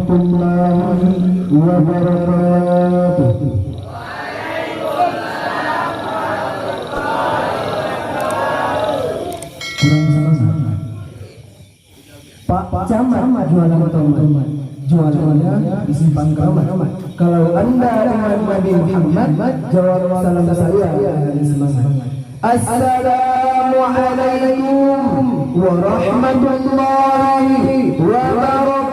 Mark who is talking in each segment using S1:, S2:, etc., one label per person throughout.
S1: warahmatullahi wabarakatuh. Kurang sama. Pak Camat jualan tomat. Jualannya disimpan kamar. Kalau Anda dengan Nabi Muhammad, jawab salam saya dengan semangat. Assalamualaikum warahmatullahi wabarakatuh.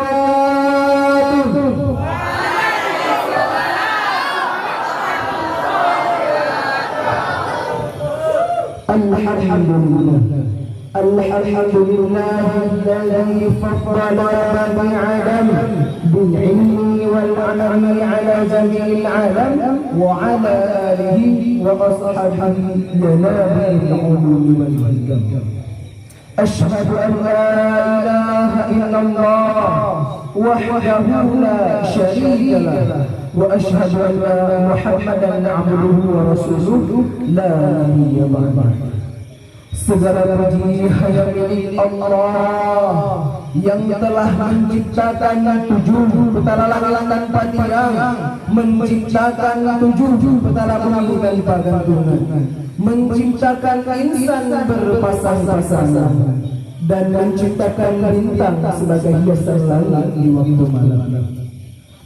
S1: Alhamdulillah. Alhamdulillahilladzi faddala bani Adam bil ilmi wal amali ala jami'il alam wa ala alihi wa ashabihi yanabil ulumi wal hikam. Ashhadu an la ilaha illallah wahdahu la syarika lah wa ashhadu anna Muhammadan abduhu wa rasuluhu la nabiyya ba'dahu. Segala puji hanya milik Allah yang telah menciptakan 7 petala langit tanpa tiang, menciptakan 7 petala bumi tanpa gantungan, menciptakan insan berpasang-pasangan, dan menciptakan bintang sebagai hiasan langit di waktu malam.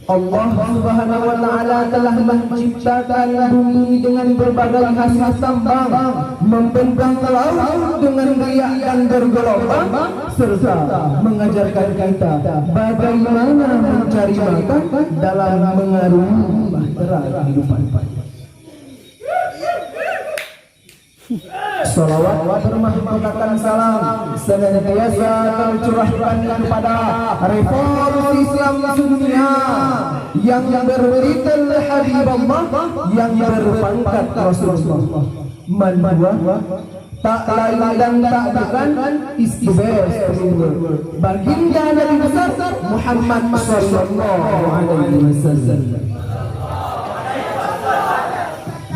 S1: Allah Subhanahu wa ta'ala telah menciptakan bumi dengan berbagai hasil tambang, membentang laut dengan riak dan bergelombang, serta mengajarkan kita bagaimana mencari makan dalam mengarungi bahtera kehidupan. Salawat bermahkotkan salam senantiasa tercurahkan kepada revolusi Islam dunia yang berberitel Habibullah, yang berpangkat Rasulullah. Man huwa tak lain dan tak bukan istibas baginda Nabi besar Muhammad sallallahu alaihi wasallam.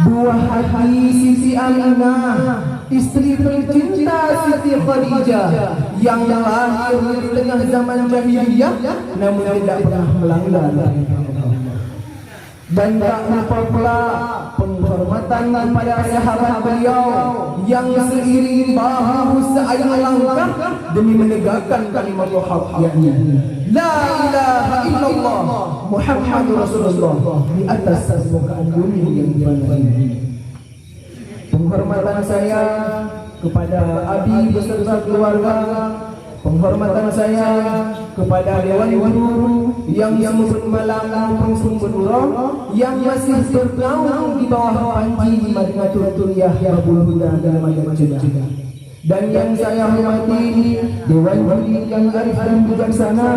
S1: Buah hati Siti Aminah, istri tercinta Siti Khadijah, yang lahir di tengah zaman jahiliyah namun tidak pernah melanggar, dan tak lupa pula penghormatan kepada sahabat beliau yang seiring bahu seayang langkah demi menegakkan kalimat hak, yakni la ilaha illallah Muhammadur Rasulullah di atas permukaan bumi yang dibangun ini. Penghormatan saya kepada Abi beserta keluarga, penghormatan saya kepada Dewan Guru yang sumber malam maupun sumber roh yang masih bernaung di bawah panji Madinatul Tuliyah Babul Huda dan Madinah Jeddah, dan yang saya hormati Dewan Guru yang arif dan bijaksana,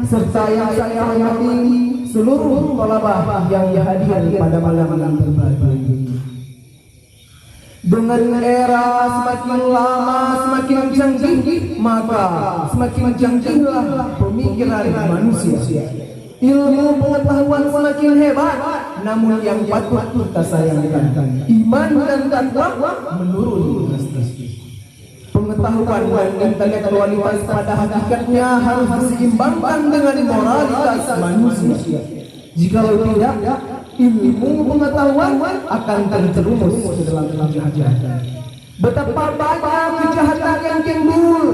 S1: serta yang saya hormati seluruh thalabah yang hadir pada malam yang berbahagia ini. Dengan era semakin lama semakin canggih, maka semakin canggihlah pemikiran manusia. Ilmu pengetahuan semakin hebat, namun yang patut kita sayangkan, iman dan takwa menurun drastis. Pengetahuan dan intelektualitas pada hakikatnya harus diseimbangkan dengan moralitas manusia. Jikalau tidak, ilmu pengetahuan akan terjerumus ke dalam kejahatan. Betapa banyak kejahatan yang timbul,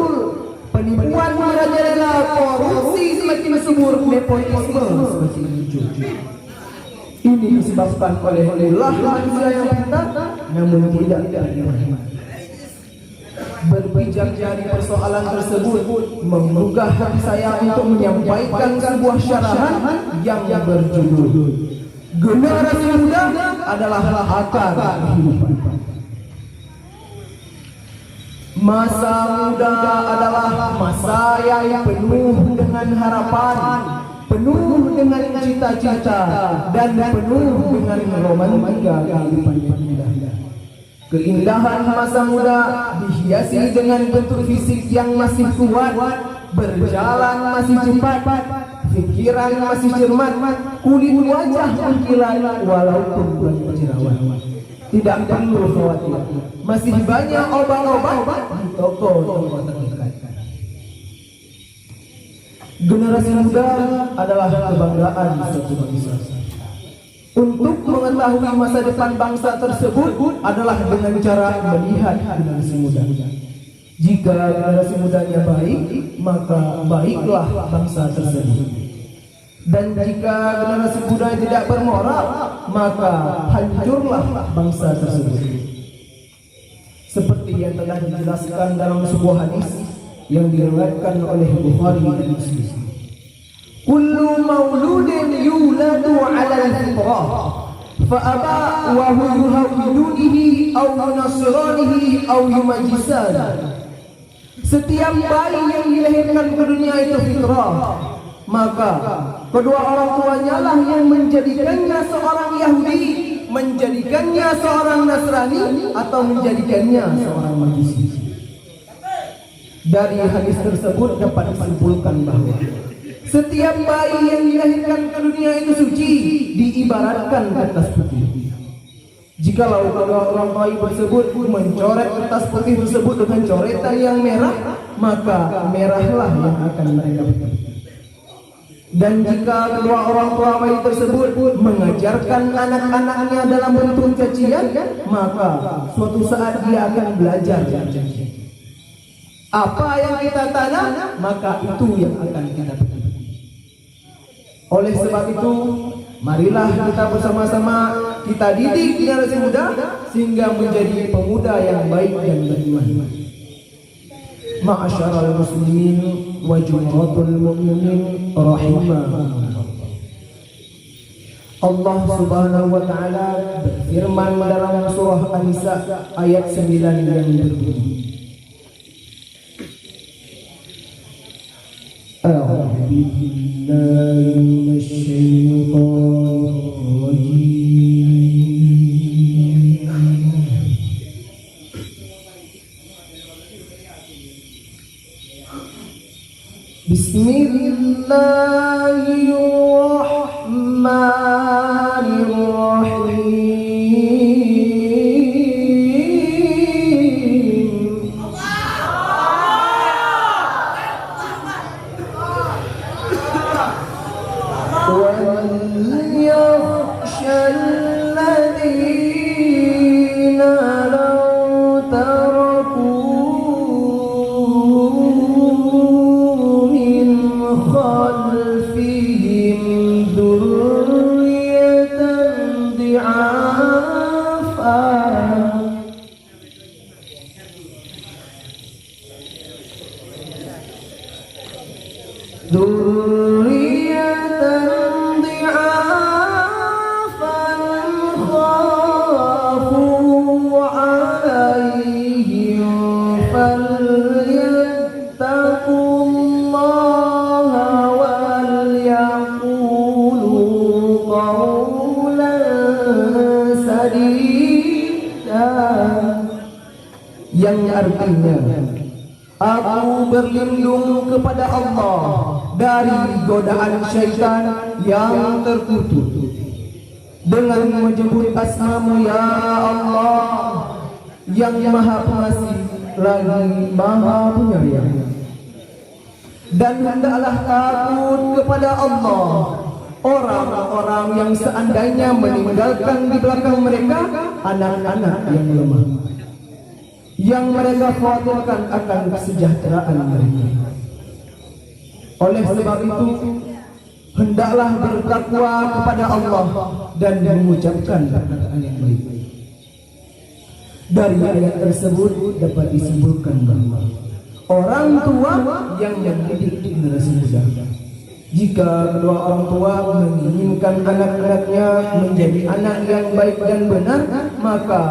S1: penipuan merajalela, korupsi semakin subur, nepotisme semakin muncul. Ini disebabkan oleh ulah manusia yang pintar namun tidak dirahmati. Berbicara dari persoalan tersebut menggugah hati saya untuk menyampaikan sebuah syarahan yang berjudul Generasi Muda adalah Akar Kehidupan. Masa muda adalah masa yang penuh dengan harapan, penuh dengan cita-cita, dan penuh dengan romantika kehidupan yang indah. Keindahan masa muda dihiasi dengan bentuk fisik yang masih kuat, berjalan masih cepat, pikiran masih cermat, kulit wajah mengkilat walaupun belum jerawat. Tidak perlu khawatir, masih banyak obat-obat di toko terdekat. Generasi muda adalah kebanggaan suatu bangsa. Untuk mengetahui masa depan bangsa tersebut adalah dengan cara melihat generasi muda. Jika generasi mudanya baik, maka baiklah bangsa tersebut. Dan jika generasi muda tidak bermoral, maka hancurlah bangsa tersebut. Seperti yang telah dijelaskan dalam sebuah hadis yang diriwayatkan oleh Bukhari dan Muslim. Kullu mauludin yuladu 'ala al-fitrah fa abawahu yuhawwidunihi aw yunasranihi aw yumajjisan. Setiap bayi yang dilahirkan ke dunia itu fitrah, maka kedua orang tuanya lah yang menjadikannya seorang Yahudi, menjadikannya seorang Nasrani, atau menjadikannya seorang Majusi. Dari hadis tersebut dapat disimpulkan bahwa setiap bayi yang dilahirkan ke dunia itu suci, diibaratkan kertas putih. Jikalau kedua orang bayi tersebut mencoret kertas putih tersebut dengan coretan yang merah, maka merahlah yang akan mereka petik. Dan jika kedua orang tua bayi tersebut mengajarkan anak-anaknya dalam bentuk cacian, maka suatu saat dia akan belajar cacian. Apa yang kita tanam, maka itu yang akan kita petik. Oleh sebab itu, marilah kita bersama-sama kita didik generasi muda sehingga menjadi pemuda yang baik dan beriman. Ma'asyaral muslimin wa jum'atul mu'minin rahimakumullah. Allah Subhanahu wa taala berfirman dalam surah An-Nisa ayat 9 yang berbunyi, A'udzu billahi minasyaitonir rajim. Bismillahirrahmanirrahim. Yang artinya, aku berlindung kepada Allah dari godaan syaitan yang terkutuk dengan menyebut asma-Mu ya Allah yang Maha Pengasih lagi Maha Penyayang. Dan hendaklah takut kepada Allah orang-orang yang seandainya meninggalkan di belakang mereka anak-anak yang lemah, yang mereka khawatirkan akan kesejahteraan mereka. Oleh sebab itu, hendaklah bertakwa kepada Allah dan mengucapkan perkataan yang baik. Dari ayat tersebut dapat disimpulkan bahwa orang tua yang mendidik generasi muda. Jika kedua orang tua menginginkan anak-anaknya menjadi anak yang baik dan benar, maka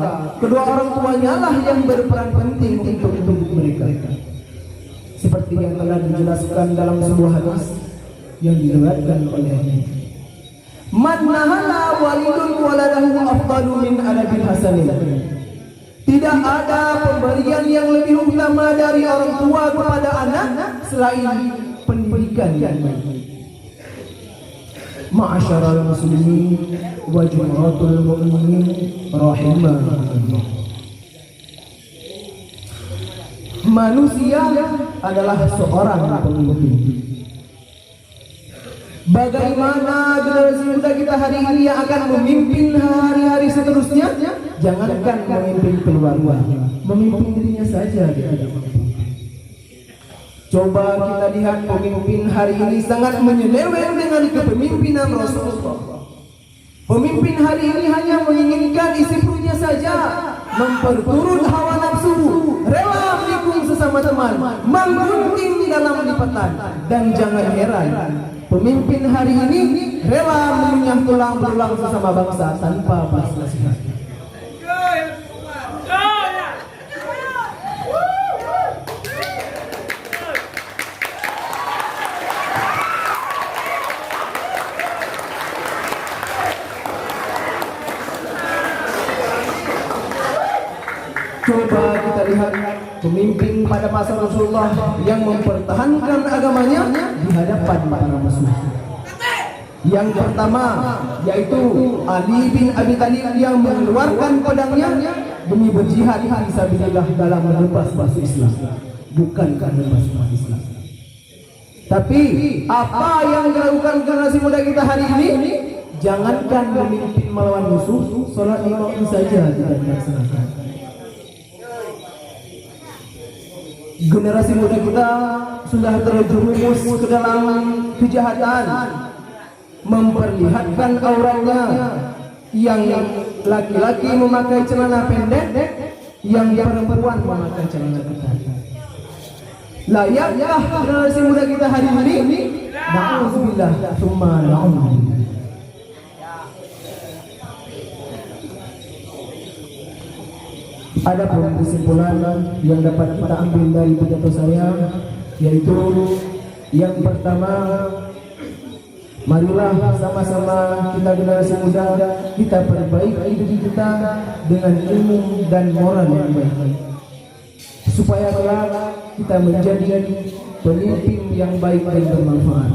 S1: kedua orang tuanya lah yang berperan penting untuk hidup mereka. Seperti yang telah dijelaskan dalam sebuah hadis yang diriwayatkan oleh Man nahala walidun waladahu afdalu min adabil hasanin. Tidak ada pemberian yang lebih utama dari orang tua kepada anak selain pendidikan yang baik. Ma'asyaral muslimin wa jum'atul mu'minin rahimakumullah. Manusia adalah seorang pemimpin. Bagaimana generasi muda kita hari ini yang akan memimpin hari-hari seterusnya? Jangankan memimpin keluarga, memimpin dirinya saja dia tidak mampu. Coba kita lihat pemimpin hari ini sangat menyeleweng dengan kepemimpinan Rasulullah. Pemimpin hari ini hanya menginginkan isi perutnya saja, memperturut hawa nafsu, rela menikung sesama teman, menggunting dalam lipatan. Dan jangan heran, pemimpin hari ini rela mengunyah tulang belulang sesama bangsa tanpa balas nasihat. Coba kita lihat pemimpin pada masa Rasulullah yang mempertahankan agamanya di hadapan para musuh. Yang pertama yaitu Ali bin Abi Thalib yang mengeluarkan pedangnya demi berjihad fisabilillah dalam menebas musuh Islam, bukan karena menebas Islam. Tapi apa yang dilakukan generasi muda kita hari ini? Jangankan memimpin melawan musuh, sholat lima waktu saja tidak dilaksanakan. Generasi muda kita sudah terjerumus ke dalam kejahatan, memperlihatkan auranya, yang laki-laki memakai celana pendek, yang perempuan memakai celana ketat. Layakkah generasi muda kita hari ini? Na'udzubillah tsumma na'udzubillah. Ada kesimpulan yang dapat kita ambil dari pidato saya, yaitu yang pertama, marilah sama-sama kita generasi muda kita perbaiki diri kita dengan ilmu dan moral yang baik, supaya kelak kita menjadi pemimpin yang baik dan bermanfaat.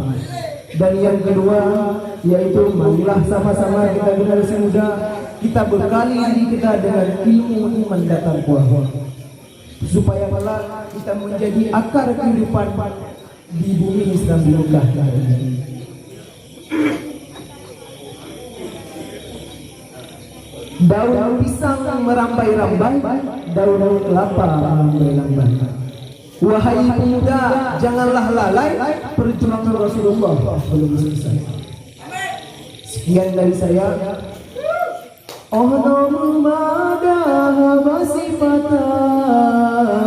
S1: Dan yang kedua yaitu marilah sama-sama kita generasi muda kita bekali diri kita dengan ilmu iman dan takwa, supaya kelak kita menjadi akar kehidupan di bumi Islam di Mekah. Daun pisang merambai-rambai, daun kelapa merambai-rambai. Wahai pemuda, janganlah lalai, perjuangan Rasulullah belum selesai. Sekian dari saya. Oh madah basifata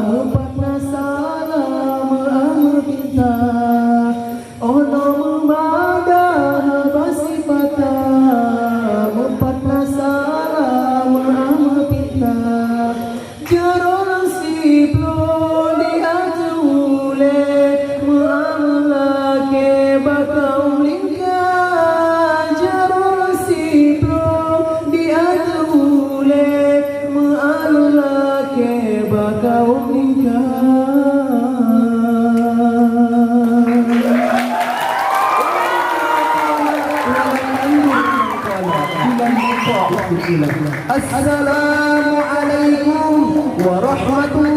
S1: mupatna salam amr pinta. Oh madah basifata mupatna salam amr pinta. Jaron siplo diatule muamla ke bakau lingka. Jaron siplo diatule muamla ke bakau lingka. Assalamualaikum warahmatullahi